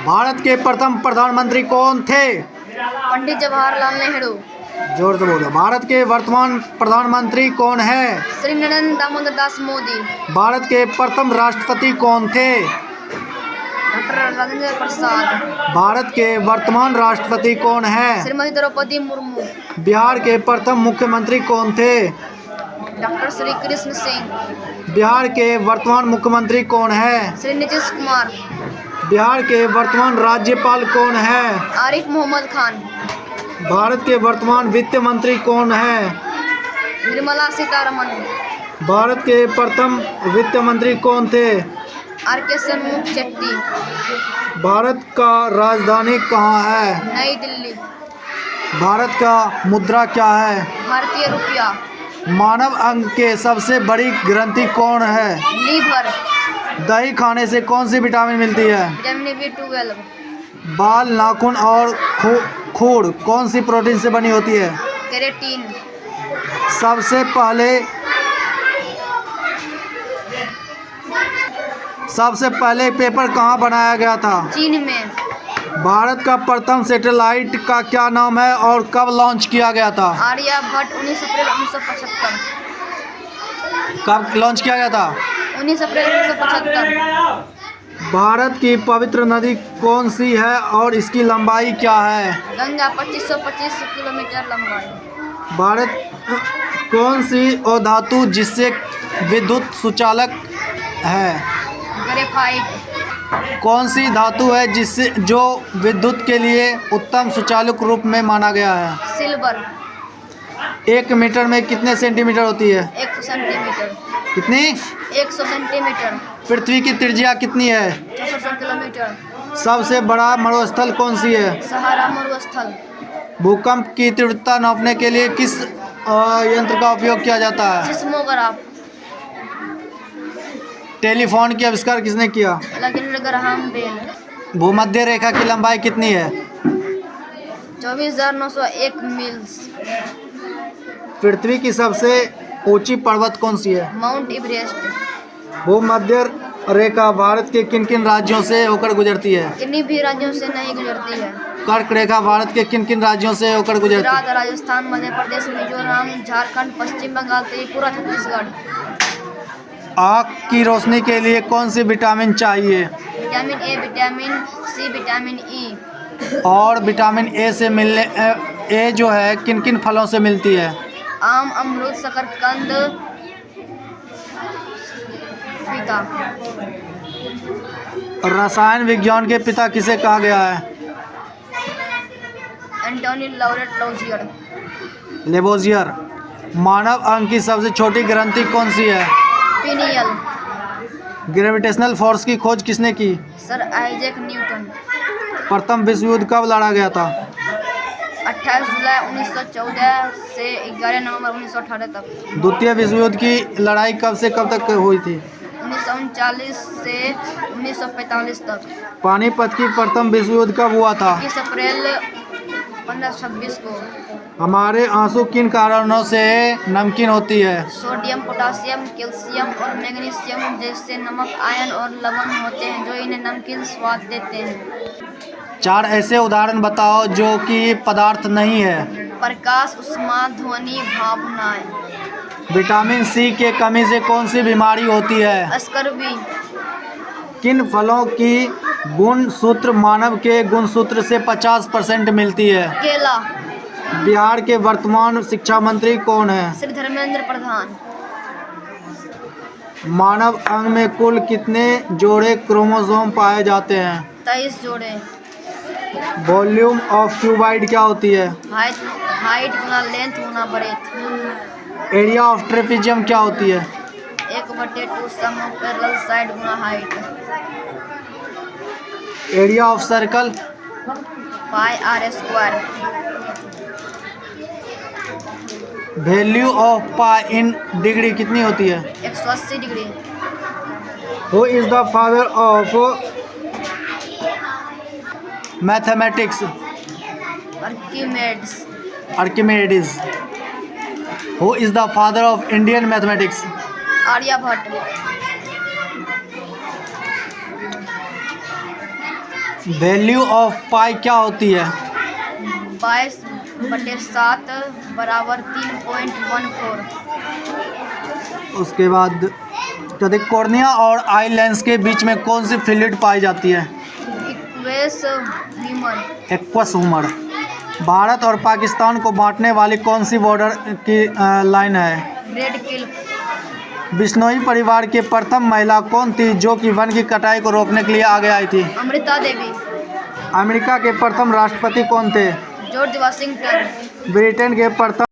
भारत के प्रथम प्रधानमंत्री कौन थे? पंडित जवाहरलाल नेहरू। जोर से बोलो। भारत के वर्तमान प्रधानमंत्री कौन है? श्री नरेंद्र दामोदर दास मोदी। भारत के प्रथम राष्ट्रपति कौन थे? डॉक्टर राजेंद्र प्रसाद। भारत के वर्तमान राष्ट्रपति कौन है? श्रीमती द्रौपदी मुर्मू। बिहार के प्रथम मुख्यमंत्री कौन थे? डॉक्टर श्री कृष्ण सिंह। बिहार के वर्तमान मुख्यमंत्री कौन है? श्री नीतीश कुमार। बिहार के वर्तमान राज्यपाल कौन है? आरिफ मोहम्मद खान। भारत के वर्तमान वित्त मंत्री कौन है? निर्मला सीतारमण। भारत के प्रथम वित्त मंत्री कौन थे? आर.के. शेट्टी। भारत का राजधानी कहाँ है? नई दिल्ली। भारत का मुद्रा क्या है? भारतीय रुपया। मानव अंग के सबसे बड़ी ग्रंथि कौन है? लीवर। दही खाने से कौन सी विटामिन मिलती है? Vitamin B12। बाल, नाखून और खूर कौन सी प्रोटीन से बनी होती है? केराटिन। सबसे पहले पेपर कहाँ बनाया गया था? चीन में। भारत का प्रथम सैटेलाइट का क्या नाम है और कब लॉन्च किया गया था? आर्यभट्ट। 19 अप्रैल 1975। कब लॉन्च किया गया था? 19 अप्रैल 1975। भारत की पवित्र नदी कौन सी है और इसकी लंबाई क्या है? गंगा। 2525 किलोमीटर लंबाई। भारत कौन सी धातु जिससे विद्युत सुचालक है? ग्रेफाइट। कौन सी धातु है जो विद्युत के लिए उत्तम सुचालक रूप में माना गया है? सिल्वर। 1 मीटर में कितने सेंटीमीटर होती है? 100 सेंटीमीटर। कितनी? 100 सेंटीमीटर। पृथ्वी की त्रिज्या कितनी है? 400 किलोमीटर। सबसे बड़ा मरुस्थल कौन सी है? सहारा मरुस्थल। भूकंप की तीव्रता नापने के लिए किस यंत्र का उपयोग किया जाता है? सिस्मोग्राफ। टेलीफोन की आविष्कार किसने किया? Alexander Graham Bell. भूमध्य रेखा की लंबाई कितनी है? 24,901 मील्स। पृथ्वी की सबसे ऊंची पर्वत कौन सी है? Mount Everest. भूमध्य रेखा भारत के किन किन राज्यों से होकर गुजरती है? किन्हीं भी राज्यों से नहीं गुजरती है। कर्क रेखा भारत के किन किन राज्यों से होकर गुजरती है? गुजरात, राजस्थान, मध्य प्रदेश, मिजोरम, झारखंड, पश्चिम बंगाल, त्रिपुरा, छत्तीसगढ़। आँख की रोशनी के लिए कौन सी विटामिन चाहिए? Vitamin A, vitamin C, vitamin E. और विटामिन ए जो है किन किन फलों से मिलती है? आम, अमरूद, शकरकंद, पपीता। रसायन विज्ञान के पिता किसे कहा गया है? Antony laureate Lavoisier. मानव अंग की सबसे छोटी ग्रंथि कौन सी है? पीनियल। ग्रेविटेशनल फोर्स की खोज किसने की? Sir Isaac Newton. प्रथम विश्व युद्ध कब लड़ा गया था? 28 जुलाई 1914 से 11 नवंबर 1918 तक। द्वितीय विश्व युद्ध की लड़ाई कब से कब तक हुई थी? 1939 से 1945 तक। पानीपत की प्रथम विश्व युद्ध कब हुआ था? 21 अप्रैल 1526 को। हमारे आंसू किन कारणों से नमकीन होती है? सोडियम, पोटासियम, कैल्शियम और मैग्नीशियम जैसे नमक, आयन और लवण होते हैं जो इन्हें नमकीन स्वाद देते हैं। 4 ऐसे उदाहरण बताओ जो कि पदार्थ नहीं है। प्रकाश, ऊष्मा, ध्वनि, भावनाएं। विटामिन सी के कमी से कौन सी बीमारी होती है? स्कर्वी। किन फलों की गुणसूत्र मानव के गुणसूत्र से 50% मिलती है? केला। बिहार के वर्तमान शिक्षा मंत्री कौन है? श्री धर्मेंद्र प्रधान। मानव अंग में कुल कितने जोड़े क्रोमोसोम पाए जाते हैं? 23 जोड़े। वॉल्यूम ऑफ क्यूबाइड क्या होती है? हाइट गुना लेंथ गुना ब्रेथ। एरिया ऑफ ट्रेपेजियम क्या होती है? 1/2 सम ऑफ पैरेलल साइड गुना height. Area of circle? Pi r square. Value of pi in degree कितनी होती है? 180 degree. Who is the father of mathematics? Archimedes. Who is the father of Indian mathematics? Aryabhatta. Value of pi क्या होती है? 22/7 बराबर 3.14। उसके बाद कहते कॉर्निया और आई लेंस के बीच में कौन सी फ्लूइड पाई जाती है? Aqueous humour. भारत और पाकिस्तान को बांटने वाली कौन सी बॉर्डर की लाइन है? Radcliffe. बिश्नोई परिवार की प्रथम महिला कौन थी जो कि वन की कटाई को रोकने के लिए आगे आई थी? अमृता देवी। अमेरिका के प्रथम राष्ट्रपति कौन थे? George Washington. ब्रिटेन के प्रथम